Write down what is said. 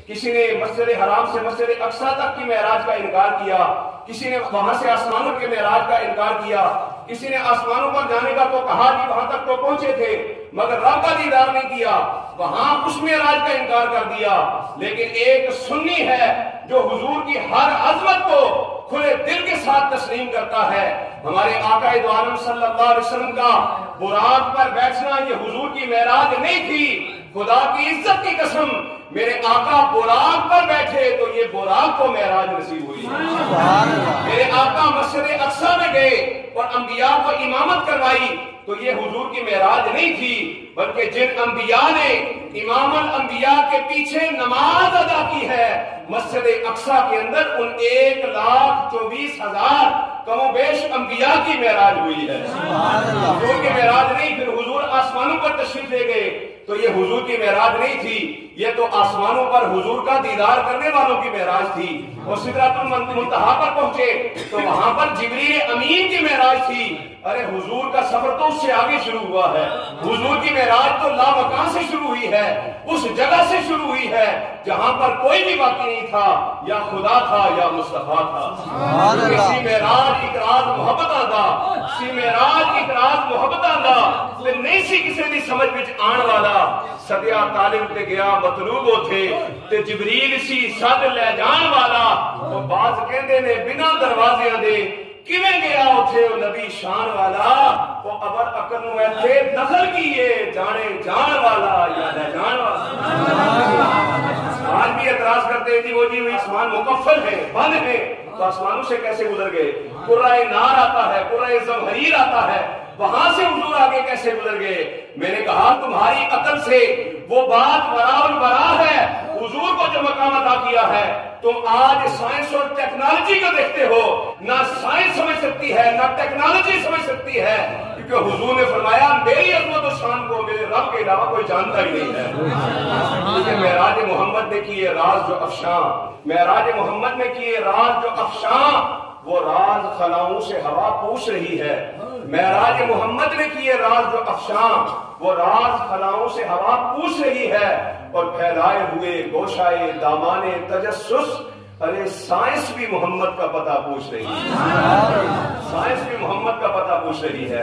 کسی نے مسجد حرام سے مسجد اقصی تک کی معراج کا انکار کیا، کسی نے وہاں سے آسمانوں کے معراج کا انکار کیا، کسی نے آسمانوں پر جانے کا تو کہا کہ وہاں تک تو پہنچے تھے مگر رب کا دیدار نہیں کیا، وہاں اس معراج کا انکار کر دیا۔ لیکن ایک سنی ہے جو حضور کی ہر عظمت کو کھلے دل کے ساتھ تسلیم کرتا ہے۔ ہمارے آقا دو عالم صلی اللہ علیہ وسلم کا براق پر بیٹھنا یہ حضور کی معراج نہیں تھی، خدا کی عزت کی قسم میرے آقا براق پر بیٹھے تو یہ براق کو معراج نصیب ہوئی۔ میرے آقا مسجد اقصی میں گئے اور انبیاء کو امامت کروائی تو یہ حضور کی معراج نہیں تھی، بلکہ جن انبیاء نے امام الانبیاء کے پیچھے نماز ادا کی ہے مسجد اقصی کے اندر ان 1,24,000 کم و بیش انبیاء کی معراج ہوئی ہے۔ حضور کی معراج نہیں، پھر حضور آسمانوں پر تشریف لے گئے تو یہ حضور کی معراج نہیں تھی، یہ تو آسمانوں پر حضور کا دیدار کرنے والوں کی معراج تھی۔ اور سدرۃ المنتہا پر پہنچے تو وہاں پر جبریل امین کی معراج تھی۔ ارے حضور کا سفر تو اس سے آگے شروع ہوا ہے، حضور کی معراج تو لامکان سے شروع ہوئی ہے، اس جگہ سے شروع ہوئی ہے جہاں پر کوئی بھی باقی نہیں تھا، یا خدا تھا یا مصطفیٰ تھا۔ اسی معراج اقراض محبت آندا، اسی معراج اقراض محبت آندا تے نہیں سی کسی دی سمجھ وچ آن والا، سدیا طالب تے گیا مطلوب تھے تے جبریل سی سد لے جان والا۔ تو بعض کہندے نے بنا دروازیاں دے کیویں گیا اتھے وہ نبی شان والا، وہ ابر عقل نو ایتھے دخل کیے جانے جان والا یا لے جان والا۔ آج بھی اعتراض کرتے ہیں جی وہ آسمان مکفل ہے بند ہے تو آسمانوں سے کیسے گزر گئے؟ قرۂ نار آتا ہے، قرۂ زمہریر آتا ہے، وہاں سے حضور آگے کیسے گزر گئے؟ میں نے کہا تمہاری عقل سے وہ بات ورا الورا ہے، حضور کو جو مقام عطا کیا ہے تم آج سائنس اور ٹیکنالوجی کو دیکھتے ہو، نہ سائنس سمجھ سکتی ہے نہ ٹیکنالوجی سمجھ سکتی ہے، کیونکہ حضور نے فرمایا میری عظمت و شان کو میرے رب کے علاوہ کوئی جانتا ہی نہیں ہے۔ کیونکہ معراج محمد نے کیے راز جو افشاں، معراج محمد نے کیے راز جو افشاں، وہ راز خلاؤں سے ہوا پوچھ رہی ہے۔ معراج محمد نے کیے راز جو افشاں، وہ راز خلاؤں سے ہوا پوچھ رہی ہے، اور پھیلائے ہوئے گوشائے دامان تجسس، ارے سائنس بھی محمد کا پتہ پوچھ رہی ہے، سائنس بھی محمد کا پتہ پوچھ رہی ہے۔